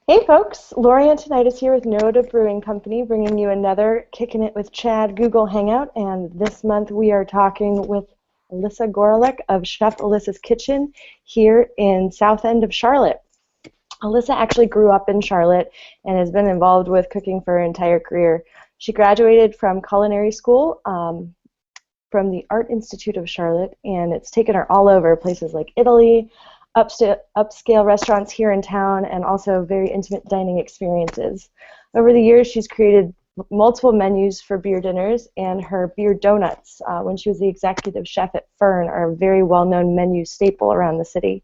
Hey folks, Lori Antonitis here with NoDa Brewing Company, bringing you another Kickin' It with Chad Google Hangout, and this month we are talking with Alyssa Gorelick of Chef Alyssa's Kitchen here in South End of Charlotte. Alyssa actually grew up in Charlotte and has been involved with cooking for her entire career. She graduated from culinary school from the Art Institute of Charlotte, and it's taken her all over places like Italy, upscale restaurants here in town, and also very intimate dining experiences. Over the years, she's created multiple menus for beer dinners, and her beer donuts, when she was the executive chef at Fern, are a very well-known menu staple around the city.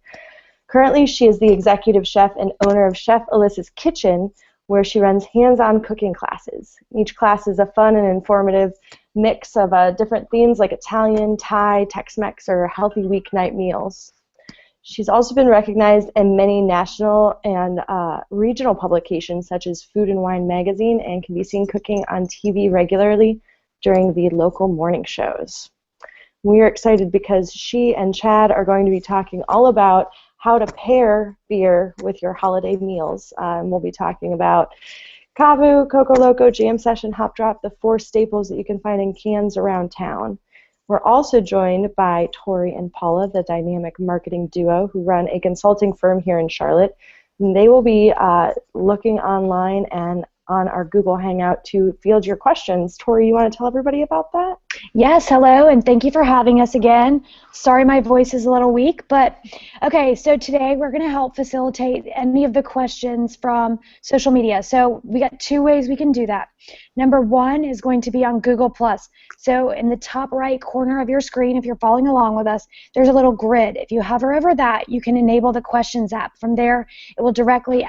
Currently, she is the executive chef and owner of Chef Alyssa's Kitchen, where she runs hands-on cooking classes. Each class is a fun and informative mix of different themes like Italian, Thai, Tex-Mex, or healthy weeknight meals. She's also been recognized in many national and regional publications such as Food and Wine magazine, and can be seen cooking on TV regularly during the local morning shows. We are excited because she and Chad are going to be talking all about how to pair beer with your holiday meals. We'll be talking about Kavu, Coco Loco, Jam Session, Hop Drop, the four staples that you can find in cans around town. We're also joined by Tori and Paula, the dynamic marketing duo who run a consulting firm here in Charlotte. And they will be looking online and on our Google Hangout to field your questions. Tori, you want to tell everybody about that? Yes, hello, and thank you for having us again. Sorry my voice is a little weak, but okay, so today we're going to help facilitate any of the questions from social media. So we got two ways we can do that. Number one is going to be on Google+. So in the top right corner of your screen, if you're following along with us, there's a little grid. If you hover over that, you can enable the questions app. From there, it will directly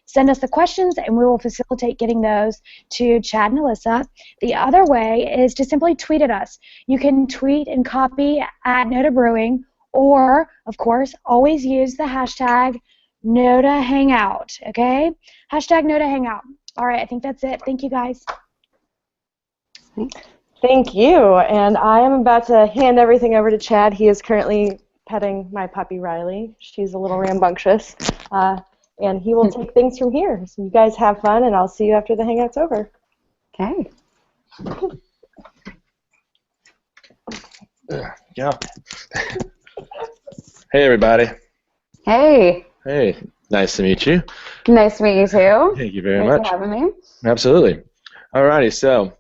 send us the questions, and we will facilitate getting those to Chad and Alyssa. The other way is to simply tweet at us. You can tweet and copy at NoDa Brewing, or, of course, always use the hashtag NoDa Hangout, okay? Hashtag NoDa Hangout. All right, I think that's it. Thank you, guys. Thank you. And I am about to hand everything over to Chad. He is currently petting my puppy, Riley. She's a little rambunctious. And he will take things from here. So you guys have fun, and I'll see you after the hangout's over. Okay. Yeah. Hey, everybody. Hey. Hey, nice to meet you. Nice to meet you too. Thank you very Thanks much for having me. Absolutely. Alrighty, so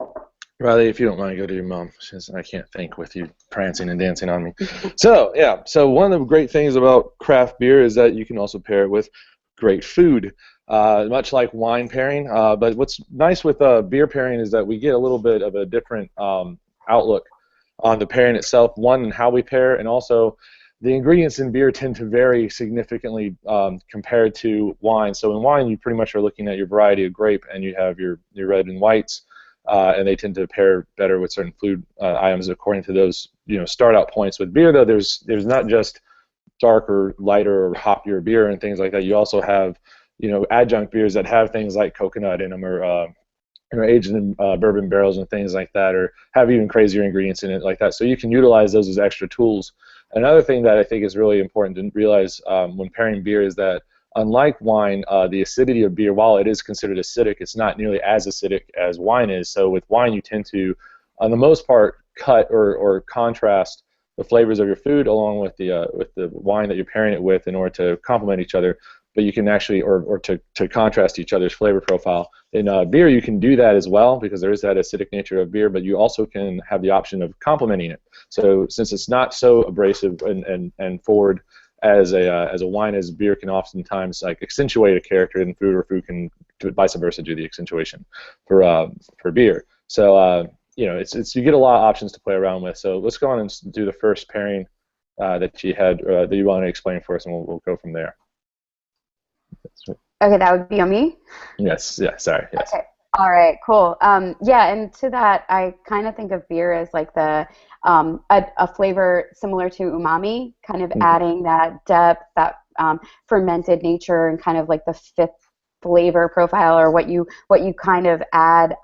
Riley, if you don't mind, go to your mom, since I can't think with you prancing and dancing on me. So yeah, so one of the great things about craft beer is that you can also pair it with great food, much like wine pairing. But what's nice with beer pairing is that we get a little bit of a different outlook on the pairing itself. One, and how we pair, and also the ingredients in beer tend to vary significantly compared to wine. So in wine, you pretty much are looking at your variety of grape, and you have your red and whites, and they tend to pair better with certain food items according to those start out points. With beer, though, there's not just darker, lighter, or hoppier beer and things like that. You also have adjunct beers that have things like coconut in them, or aged in bourbon barrels and things like that, or have even crazier ingredients in it like that. So you can utilize those as extra tools. Another thing that I think is really important to realize when pairing beer is that, unlike wine, the acidity of beer, while it is considered acidic, it's not nearly as acidic as wine is. So with wine, you tend to, on the most part, cut or contrast the flavors of your food along with the wine that you're pairing it with in order to complement each other. But you can actually, or to contrast each other's flavor profile. In beer, you can do that as well, because there is that acidic nature of beer, but you also can have the option of complementing it. So since it's not so abrasive and forward as a wine, as beer can oftentimes accentuate a character in food, or food can vice versa do the accentuation for beer. So it's you get a lot of options to play around with. So let's go on and do the first pairing that you had that you want to explain for us, and we'll go from there. Okay, that would be on me? Yes, yeah, sorry. Yes. Okay, all right, cool. Yeah, and to that, I kind of think of beer as like a flavor similar to umami, kind of adding that depth, that fermented nature, and kind of like the fifth flavor profile, or what you kind of add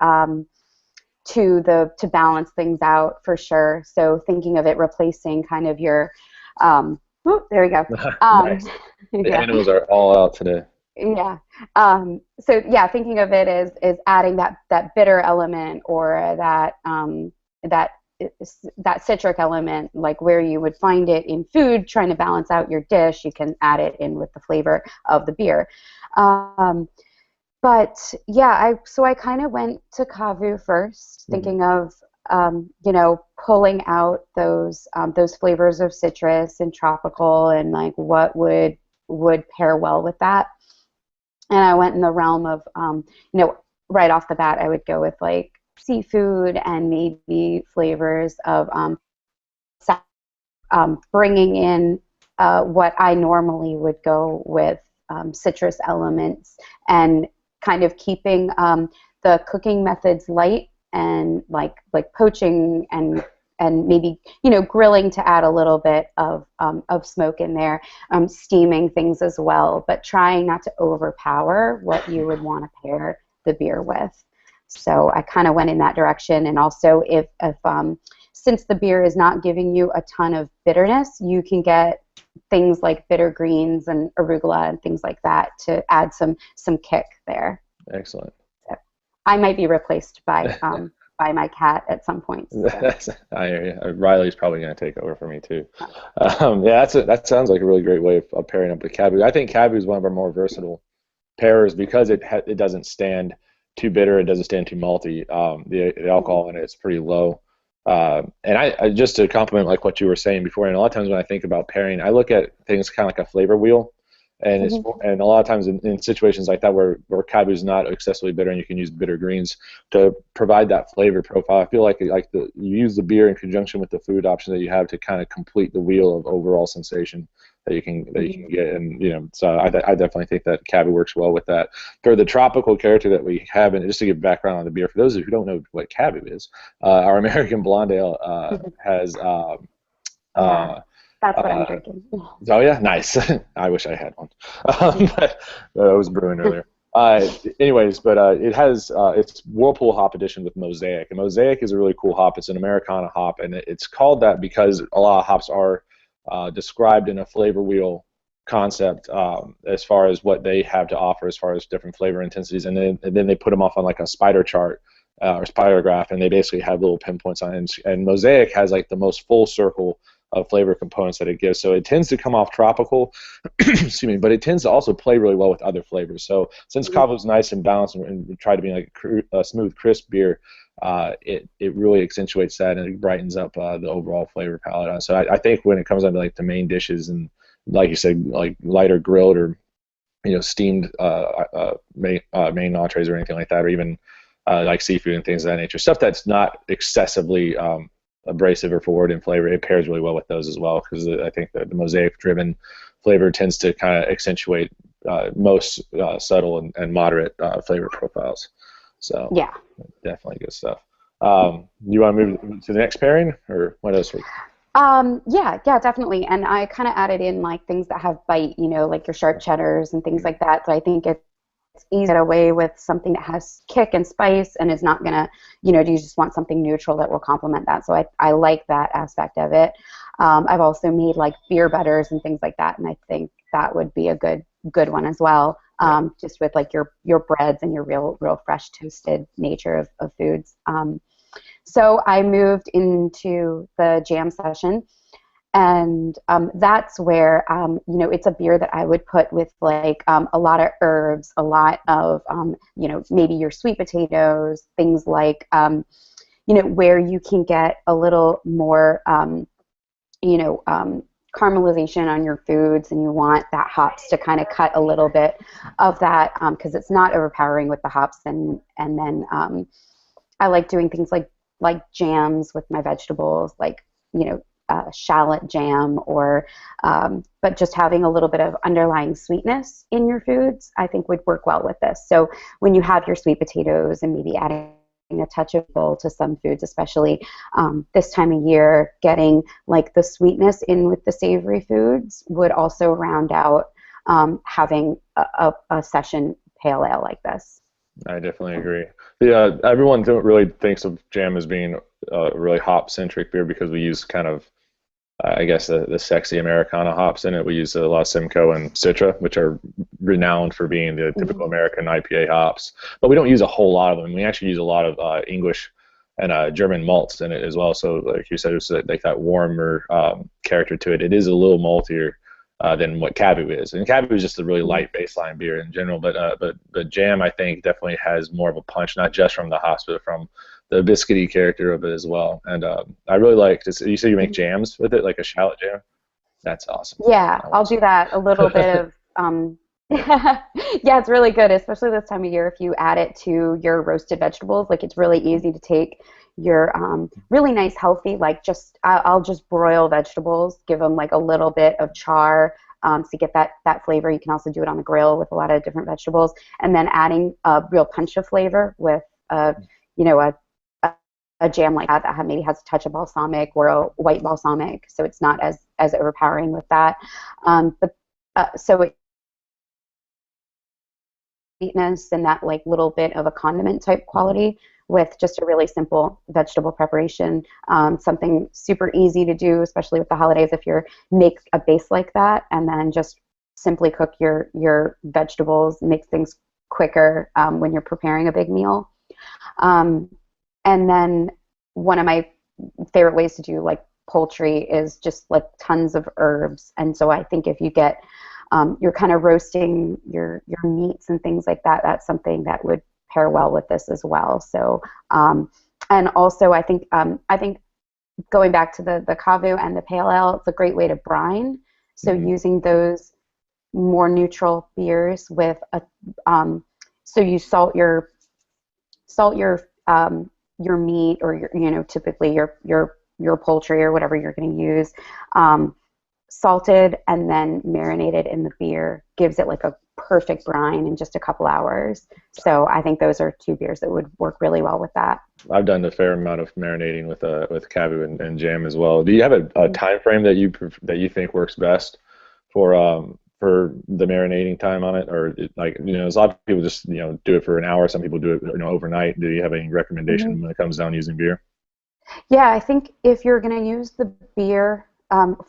to balance things out, for sure. So thinking of it replacing kind of your there we go. Nice. The animals are all out today. Yeah. So yeah, thinking of it as adding that bitter element or that that citric element, like where you would find it in food, trying to balance out your dish, you can add it in with the flavor of the beer. But yeah, I kind of went to Kavu first, thinking of pulling out those flavors of citrus and tropical, and like what would pair well with that. And I went in the realm of right off the bat, I would go with like seafood and maybe flavors of bringing in what I normally would go with citrus elements, and kind of keeping the cooking methods light, and like poaching and maybe grilling to add a little bit of smoke in there, steaming things as well, but trying not to overpower what you would want to pair the beer with. So I kind of went in that direction. And also, if since the beer is not giving you a ton of bitterness, you can get things like bitter greens and arugula and things like that to add some kick there. Excellent. So I might be replaced by my cat at some point. So. I hear you. Riley's probably going to take over for me too. Yeah, that sounds like a really great way of pairing up with Kabu. I think Kabu is one of our more versatile pairers because it doesn't stand too bitter, it doesn't stand too malty. The alcohol in it is pretty low. And I just to compliment like what you were saying before, and a lot of times when I think about pairing, I look at things kind of like a flavor wheel. And and a lot of times in situations like that where Kabu is not excessively bitter and you can use bitter greens to provide that flavor profile, I feel like you use the beer in conjunction with the food option that you have to kind of complete the wheel of overall sensation that you can get. And so I definitely think that Kabu works well with that. For the tropical character that we have, and just to give background on the beer, for those of you who don't know what Kabu is, our American Blonde Ale has. That's what I'm drinking. Oh yeah, nice. I wish I had one. But, I was brewing earlier. Anyways, but it has it's Whirlpool Hop Edition with Mosaic, and Mosaic is a really cool hop. It's an Americana hop, and it's called that because a lot of hops are described in a flavor wheel concept as far as what they have to offer as far as different flavor intensities, and then they put them off on like a spider chart or spider graph, and they basically have little pinpoints on it. And Mosaic has like the most full circle of flavor components that it gives. So it tends to come off tropical, excuse me, but it tends to also play really well with other flavors. So since Cava is nice and balanced and try to be like a smooth, crisp beer, it really accentuates that and it brightens up the overall flavor palette. So I think when it comes down to like the main dishes and like you said, like lighter grilled or steamed main entrees or anything like that, or even like seafood and things of that nature, stuff that's not excessively abrasive or forward in flavor, it pairs really well with those as well, because I think that the mosaic-driven flavor tends to kind of accentuate most subtle and moderate flavor profiles. So yeah, definitely good stuff. You want to move to the next pairing, or what else? Yeah, definitely. And I kind of added in like things that have bite, like your sharp cheddars and things like that. So I think it's easy to get away with something that has kick and spice and is not gonna, do you just want something neutral that will complement that? So I like that aspect of it. I've also made like beer butters and things like that, and I think that would be a good one as well. Just with like your breads and your real fresh toasted nature of foods. So I moved into the jam session, and that's where it's a beer that I would put with like a lot of herbs, a lot of maybe your sweet potatoes, things like where you can get a little more caramelization on your foods, and you want that hops to kind of cut a little bit of that because it's not overpowering with the hops, and then I like doing things like jams with my vegetables, like shallot jam, or but just having a little bit of underlying sweetness in your foods I think would work well with this. So when you have your sweet potatoes and maybe adding a touch of bowl to some foods, especially this time of year, getting like the sweetness in with the savory foods would also round out having a session pale ale like this. I definitely agree. Yeah, everyone really thinks of jam as being a really hop-centric beer because we use kind of I guess the sexy Americana hops in it. We use a lot of Simcoe and Citra, which are renowned for being the typical American IPA hops. But we don't use a whole lot of them. We actually use a lot of English and German malts in it as well. So like you said, it's like that warmer character to it. It is a little maltier than what Cabu is. And Cabu is just a really light baseline beer in general. But Jam, I think, definitely has more of a punch, not just from the hops, but from the biscuity character of it as well. And I really like this. You say you make jams with it, like a shallot jam? That's awesome. Yeah, I'll do that. A little bit of yeah, it's really good, especially this time of year if you add it to your roasted vegetables. Like, it's really easy to take your really nice, healthy, like I'll just broil vegetables, give them like a little bit of char to get that flavor. You can also do it on the grill with a lot of different vegetables, and then adding a real punch of flavor with you know, a jam like that maybe has a touch of balsamic or a white balsamic, so it's not as overpowering with that. So it sweetness and that like little bit of a condiment type quality with just a really simple vegetable preparation. Something super easy to do, especially with the holidays, if you make a base like that and then just simply cook your vegetables, makes things quicker when you're preparing a big meal. And then one of my favorite ways to do like poultry is just like tons of herbs. And so I think if you get you're kind of roasting your meats and things like that, that's something that would pair well with this as well. So and also I think going back to the Kavu and the Pale Ale, it's a great way to brine. So using those more neutral beers with a so you salt your meat, or your, typically your poultry or whatever you're going to use, salted and then marinated in the beer, gives it like a perfect brine in just a couple hours. So I think those are two beers that would work really well with that. I've done a fair amount of marinating with Cavu and Jam as well. Do you have a time frame that you think works best for the marinating time on it, or a lot of people just do it for an hour. Some people do it overnight. Do you have any recommendation when it comes down using beer? Yeah, I think if you're going to use the beer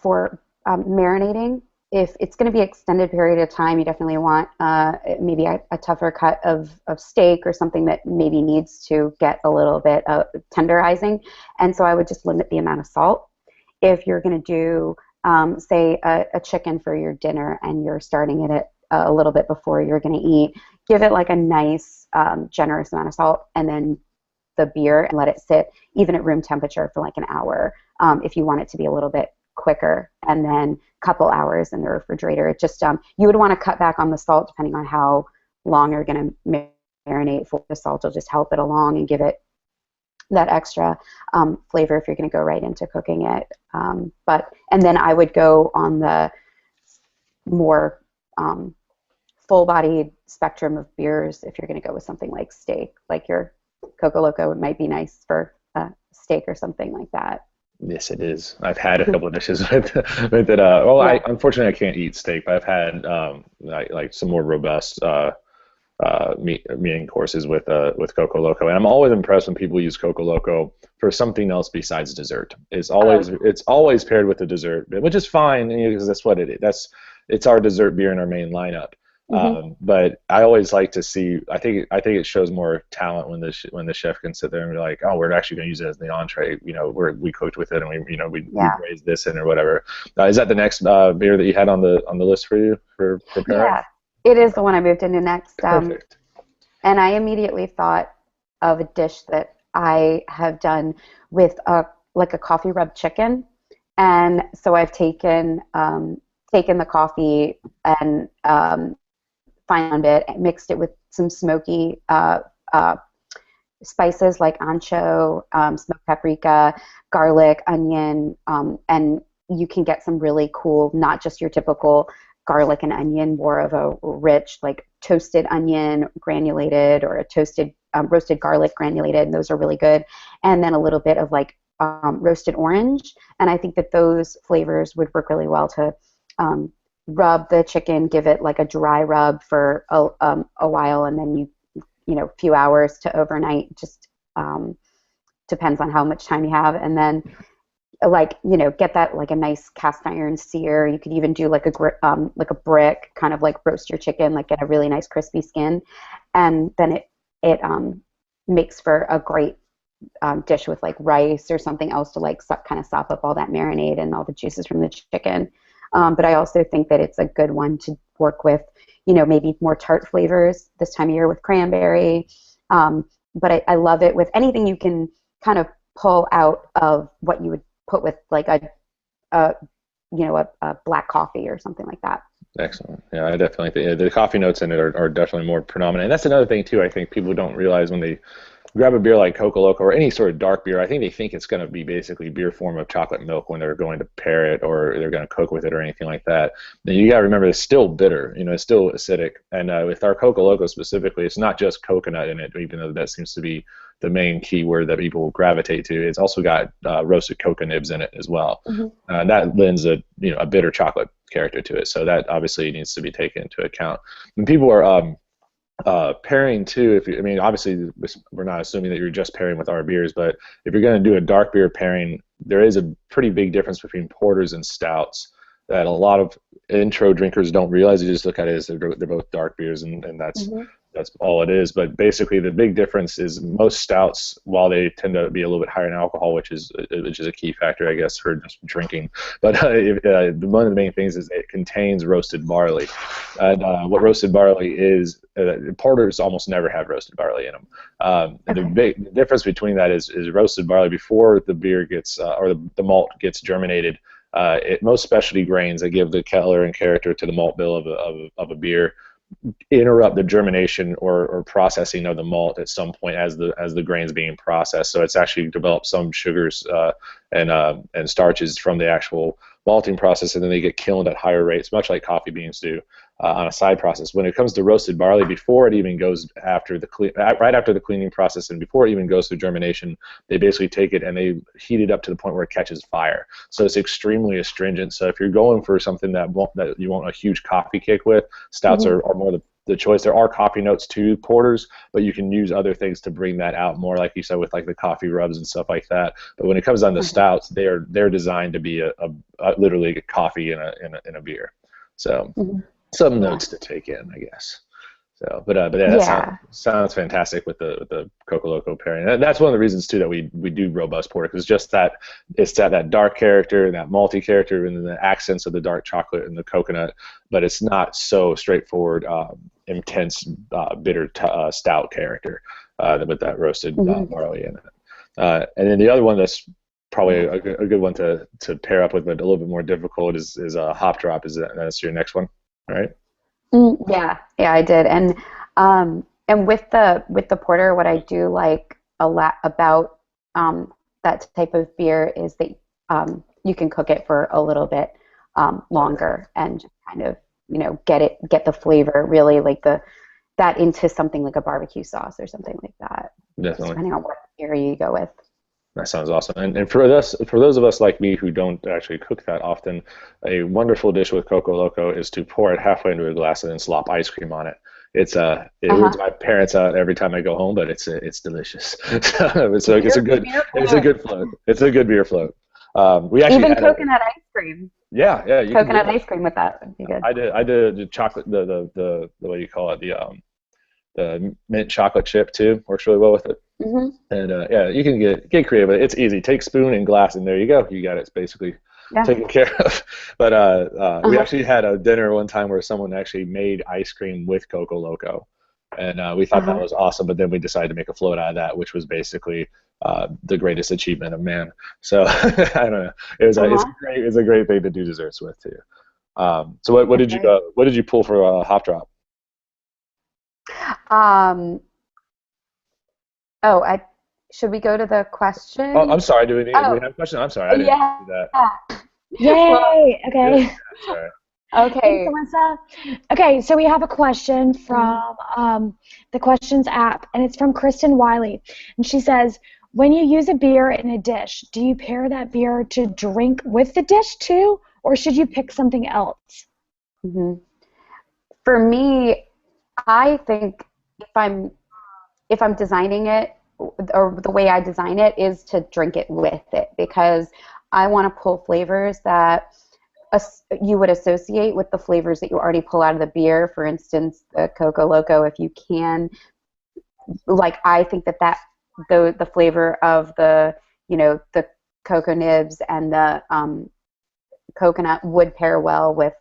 for marinating, if it's going to be extended period of time, you definitely want maybe a tougher cut of steak or something that maybe needs to get a little bit of tenderizing. And so I would just limit the amount of salt. If you're going to do say a chicken for your dinner and you're starting it at a little bit before you're going to eat, give it like a nice generous amount of salt, and then the beer, and let it sit even at room temperature for like an hour if you want it to be a little bit quicker, and then a couple hours in the refrigerator. It just you would want to cut back on the salt depending on how long you're going to marinate for. The salt will just help it along and give it that extra flavor if you're going to go right into cooking it. And then I would go on the more full-bodied spectrum of beers if you're going to go with something like steak, like your Coco Loco. It might be nice for steak or something like that. Yes, it is. I've had a couple of dishes with it. Unfortunately, I can't eat steak, but I've had like some more robust meeting courses with Coco Loco, and I'm always impressed when people use Coco Loco for something else besides dessert. It's always paired with a dessert, which is fine because that's what it is. It's our dessert beer in our main lineup. But I always like to see. I think it shows more talent when the chef can sit there and be like, oh, we're actually going to use it as the entree. We cooked with it and we raised this in or whatever. Is that the next beer that you had on the list for you for pairing? Yeah. It is the one I moved into next. Perfect. And I immediately thought of a dish that I have done with a coffee rub chicken. And so I've taken the coffee and found it, mixed it with some smoky spices like ancho, smoked paprika, garlic, onion, and you can get some really cool, not just your typical garlic and onion, more of a rich, like toasted onion granulated, or a toasted roasted garlic granulated, and those are really good. And then a little bit of like roasted orange, and I think that those flavors would work really well to rub the chicken, give it like a dry rub for a while, and then a few hours to overnight, just depends on how much time you have, and then like, get that like a nice cast iron sear. You could even do like a brick, kind of like roast your chicken, like get a really nice crispy skin, and then it makes for a great dish with like rice or something else to like kind of sop up all that marinade and all the juices from the chicken. But I also think that it's a good one to work with, maybe more tart flavors this time of year with cranberry. But I love it with anything you can kind of pull out of what you would put with like a black coffee or something like that. Excellent. Yeah, I definitely think the coffee notes in it are definitely more predominant. And that's another thing too. I think people don't realize when they grab a beer like Coco Loco or any sort of dark beer, I think they think it's going to be basically beer form of chocolate milk when they're going to pair it or they're going to cook with it or anything like that. Then you got to remember it's still bitter, it's still acidic. And with our Coco Loco specifically, it's not just coconut in it, even though that seems to be the main key word that people gravitate to. It's also got roasted cocoa nibs in it as well. Mm-hmm. That lends a bitter chocolate character to it. So that obviously needs to be taken into account. When people are pairing too, obviously we're not assuming that you're just pairing with our beers, but if you're going to do a dark beer pairing, there is a pretty big difference between porters and stouts that a lot of intro drinkers don't realize. You just look at it as they're both dark beers, and that's mm-hmm. That's all it is. But basically the big difference is most stouts, while they tend to be a little bit higher in alcohol, which is a key factor, I guess, for just drinking. But one of the main things is it contains roasted barley. And what roasted barley is, porters almost never have roasted barley in them. Okay. The big difference between that is roasted barley before the beer gets, or the malt gets germinated. Most specialty grains that give the color and character to the malt bill of a beer interrupt the germination or processing of the malt at some point as the grains being processed. So it's actually developed some sugars and starches from the actual malting process, and then they get kilned at higher rates, much like coffee beans do on a side process. When it comes to roasted barley, before it even goes right after the cleaning process and before it even goes through germination, they basically take it and they heat it up to the point where it catches fire. So it's extremely astringent. So if you're going for something that you want a huge coffee kick with, stouts mm-hmm. are more the choice. There are coffee notes to porters, but you can use other things to bring that out more, like you said, with like the coffee rubs and stuff like that. But when it comes down to stouts, they're designed to be literally a coffee in a beer. So mm-hmm. some notes to take in, I guess. So, but yeah, that sounds fantastic with the Coco Loco pairing. And that's one of the reasons too that we do robust porter, because just that it's that dark character and that malty character and then the accents of the dark chocolate and the coconut, but it's not so straightforward, intense, bitter stout character with that roasted mm-hmm. Barley in it. And then the other one that's probably a good one to pair up with, but a little bit more difficult is a hop drop. That's your next one, all right? Yeah, I did, and with the porter, what I do like a lot about that type of beer is that you can cook it for a little bit longer and just kind of get the flavor really like that into something like a barbecue sauce or something like that. Definitely, depending on what area you go with. That sounds awesome. And for those of us like me who don't actually cook that often, a wonderful dish with Coco Loco is to pour it halfway into a glass and then slop ice cream on it. It weirds my parents out every time I go home, but it's delicious. It's a good float. It's a good beer float. We actually even coconut ice cream. Yeah. Coconut ice cream with that would be good. I did the chocolate, the what do you call it, the mint chocolate chip too. Works really well with it. Mm-hmm. And you can get creative with it. It's easy. Take spoon and glass, and there you go. You got it. It's basically taken care of. But we actually had a dinner one time where someone actually made ice cream with Coco Loco, and we thought that was awesome. But then we decided to make a float out of that, which was basically the greatest achievement of man. So I don't know. It's a great thing to do desserts with too. So what did you pull for a hop drop? Should we go to the question? Oh, I'm sorry. Do we have a question? I'm sorry. I didn't do that. Yay! Okay. Yeah, sorry. Okay. Thanks, Alyssa. Okay, so we have a question from the questions app, and it's from Kristen Wiley, and she says, when you use a beer in a dish, do you pair that beer to drink with the dish too, or should you pick something else? Mm-hmm. For me, I think if I'm designing it, or the way I design it is to drink it with it, because I want to pull flavors that you would associate with the flavors that you already pull out of the beer. For instance, the Coco Loco, if you can, like, I think that the flavor of the the cocoa nibs and the coconut would pair well with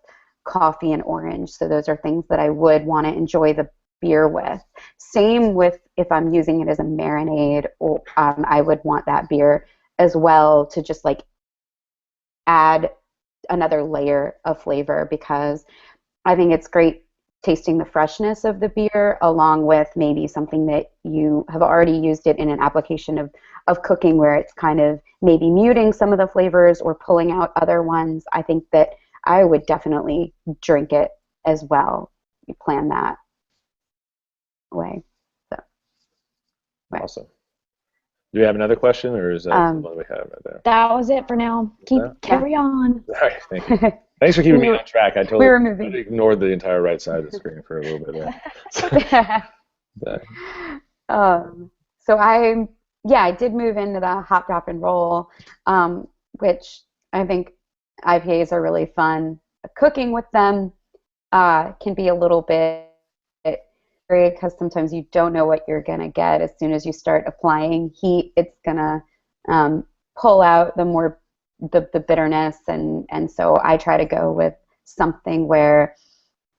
coffee and orange. So those are things that I would want to enjoy the beer with. Same with if I'm using it as a marinade, or I would want that beer as well to just like add another layer of flavor, because I think it's great tasting the freshness of the beer along with maybe something that you have already used it in an application of cooking where it's kind of maybe muting some of the flavors or pulling out other ones. I think that I would definitely drink it as well. You plan that way. So, right. Awesome. Do we have another question, or is that the one we have right there? That was it for now. Carry on. All right, thank you. Thanks for keeping me on track. I totally ignored the entire right side of the screen for a little bit there. So I did move into the hop, drop, and roll, which I think IPAs are really fun. Cooking with them can be a little bit scary because sometimes you don't know what you're going to get. As soon as you start applying heat, it's going to pull out the bitterness, and so I try to go with something where,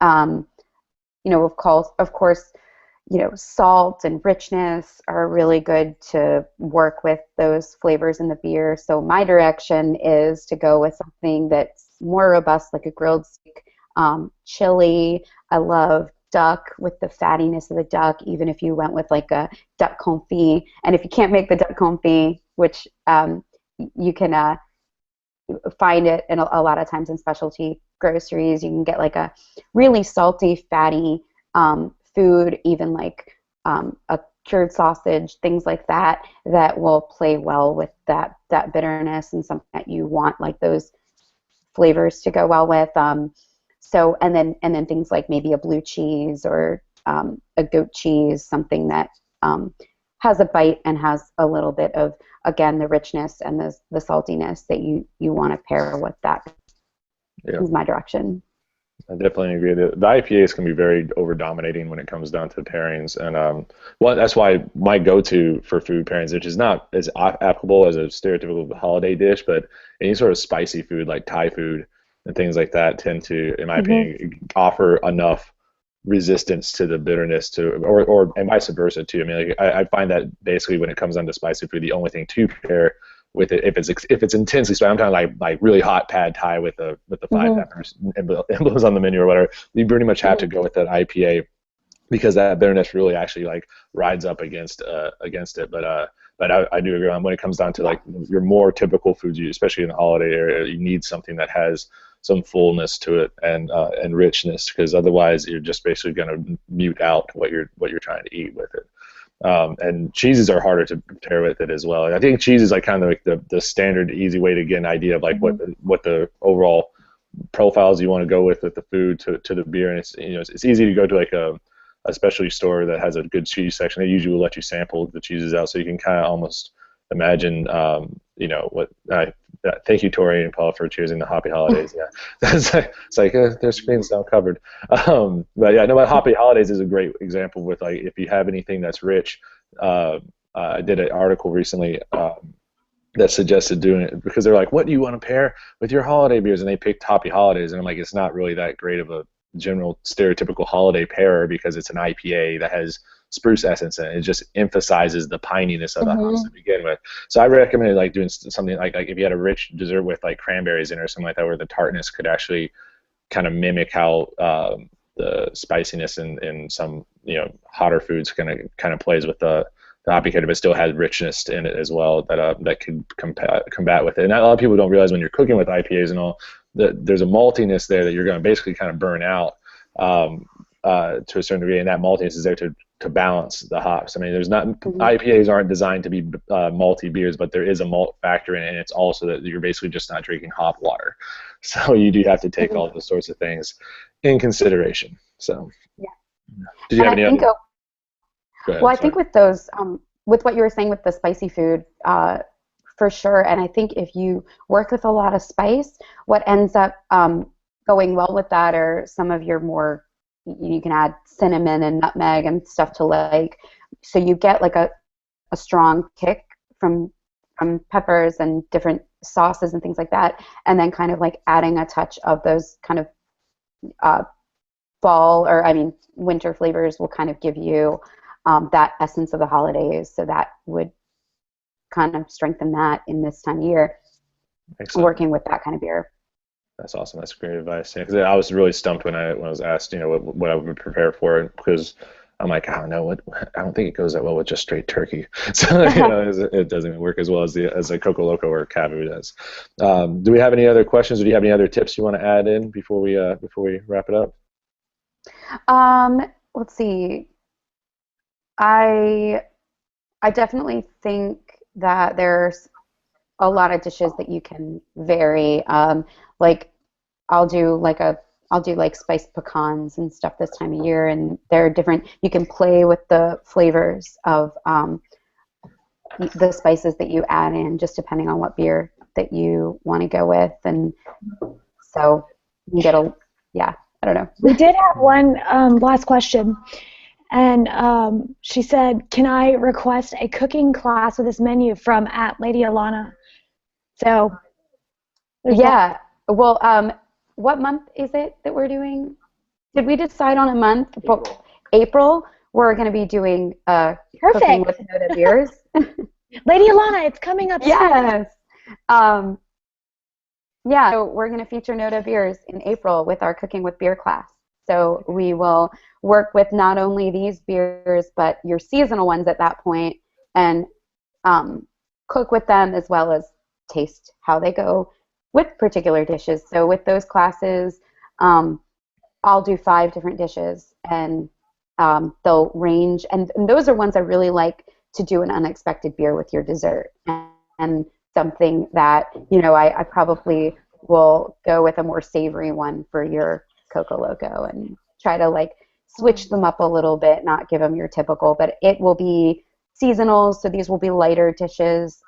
of course, salt and richness are really good to work with those flavors in the beer. So my direction is to go with something that's more robust, like a grilled steak, chili. I love duck with the fattiness of the duck, even if you went with like a duck confit. And if you can't make the duck confit, which you can find it in a lot of times in specialty groceries, you can get like a really salty, fatty food, even like a cured sausage, things like that will play well with that bitterness and something that you want, like those flavors to go well with. So and then things like maybe a blue cheese or a goat cheese, something that has a bite and has a little bit of, again, the richness and the saltiness that you want to pair with that. Yeah. Is my direction. I definitely agree. The IPAs can be very over-dominating when it comes down to pairings, and that's why my go-to for food pairings, which is not as applicable as a stereotypical holiday dish, but any sort of spicy food like Thai food and things like that tend to, in my opinion, offer enough resistance to the bitterness or and vice versa too. I mean, like, I find that basically when it comes down to spicy food, the only thing to pair with it, if it's intensely spicy, I'm talking like really hot pad Thai with the 5 peppers emblems on the menu or whatever, you pretty much have to go with that IPA because that bitterness really actually like rides up against it. But I do agree on when it comes down to like your more typical foods, especially in the holiday area, you need something that has some fullness to it and richness, because otherwise you're just basically going to mute out what you're trying to eat with it. And cheeses are harder to pair with it as well. And I think cheese is like kind of like the standard easy way to get an idea of like what the overall profiles you want to go with the food to the beer. And it's easy to go to like a specialty store that has a good cheese section. They usually will let you sample the cheeses out, so you can kind of almost imagine thank you, Tori and Paul, for choosing the Hoppy Holidays. Yeah, it's like their screen's now covered. But yeah, no, but Hoppy Holidays is a great example with like if you have anything that's rich. I did an article recently that suggested doing it because they're like, what do you want to pair with your holiday beers? And they picked Hoppy Holidays, and I'm like, it's not really that great of a general stereotypical holiday pairer because it's an IPA that has spruce essence in it. It just emphasizes the pininess of the hops to begin with. So I recommend like doing something like if you had a rich dessert with like cranberries in it or something like that, where the tartness could actually kind of mimic how the spiciness in some hotter foods kind of plays with the hoppy character, but still has richness in it as well that can combat with it. And a lot of people don't realize when you're cooking with IPAs and all that there's a maltiness there that you're going to basically kind of burn out to a certain degree, and that maltiness is there to balance the hops. I mean, there's not IPAs aren't designed to be malty beers, but there is a malt factor in it, and it's also that you're basically just not drinking hop water. So you do have to take all those sorts of things in consideration. So, did you have any other? I think with those, with what you were saying with the spicy food for sure. And I think if you work with a lot of spice, what ends up going well with that are some of your more, you can add cinnamon and nutmeg and stuff to like, so you get like a strong kick from peppers and different sauces and things like that, and then kind of like adding a touch of those kind of winter flavors will kind of give you that essence of the holidays. So that would kind of strengthen that in this time of year. Excellent. Working with that kind of beer. That's awesome. That's great advice. Yeah, 'cause I was really stumped when I was asked, what I would prepare for it, because I'm like, I don't know, I don't think it goes that well with just straight turkey. So it doesn't work as well as a Coco Loco or Cavu does. Do we have any other questions, or do you have any other tips you want to add in before we wrap it up? Let's see. I definitely think that there's a lot of dishes that you can vary. Like I'll do like spiced pecans and stuff this time of year, and they're different. You can play with the flavors of the spices that you add in, just depending on what beer that you want to go with, and so you get I don't know. We did have one last question, and she said, "Can I request a cooking class with this menu from @LadyAlana?" So yeah. Well, what month is it that we're doing? Did we decide on a month? April. We're going to be doing cooking with NoDa beers. Lady Alana, it's coming up. Yes. Yeah. So we're going to feature NoDa beers in April with our cooking with beer class. So we will work with not only these beers, but your seasonal ones at that point, and cook with them as well as taste how they go with particular dishes. So with those classes, I'll do 5 different dishes, and they'll range, and those are ones I really like to do an unexpected beer with your dessert, and something that, I probably will go with a more savory one for your Coco Loco, and try to like switch them up a little bit, not give them your typical, but it will be seasonal, so these will be lighter dishes.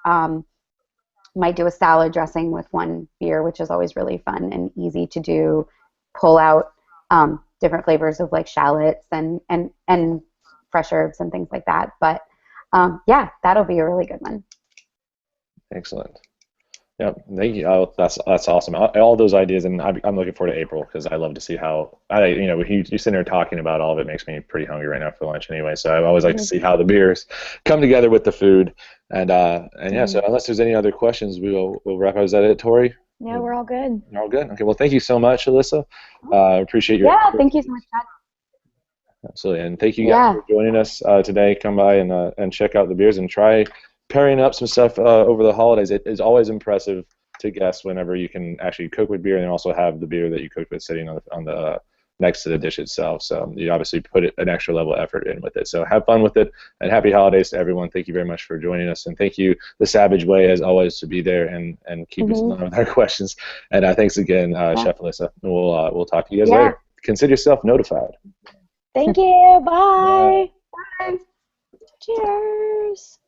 Might do a salad dressing with one beer, which is always really fun and easy to do. Pull out different flavors of like shallots and fresh herbs and things like that. But that'll be a really good one. Excellent. Yep. Thank you. Oh, that's awesome. All those ideas, and I'm looking forward to April, because I love to see how you sitting there talking about all of it makes me pretty hungry right now for lunch anyway. So I always like to see how the beers come together with the food, and yeah. So unless there's any other questions, we'll wrap up. Is that it, Tori? Yeah, we're all good. You're all good. Okay. Well, thank you so much, Alyssa. Appreciate your. Yeah. Thank you so much, Chad. Absolutely, and thank you guys for joining us today. Come by and check out the beers and try pairing up some stuff over the holidays. It is always impressive to guests whenever you can actually cook with beer and also have the beer that you cooked with sitting on the next to the dish itself. So you obviously put an extra level of effort in with it. So have fun with it, and happy holidays to everyone. Thank you very much for joining us, and thank you, The Savage Way, as always, to be there and keep us in line with our questions. And thanks again, Chef Alyssa. We'll talk to you guys later. Consider yourself notified. Thank you. Bye. Bye. Cheers.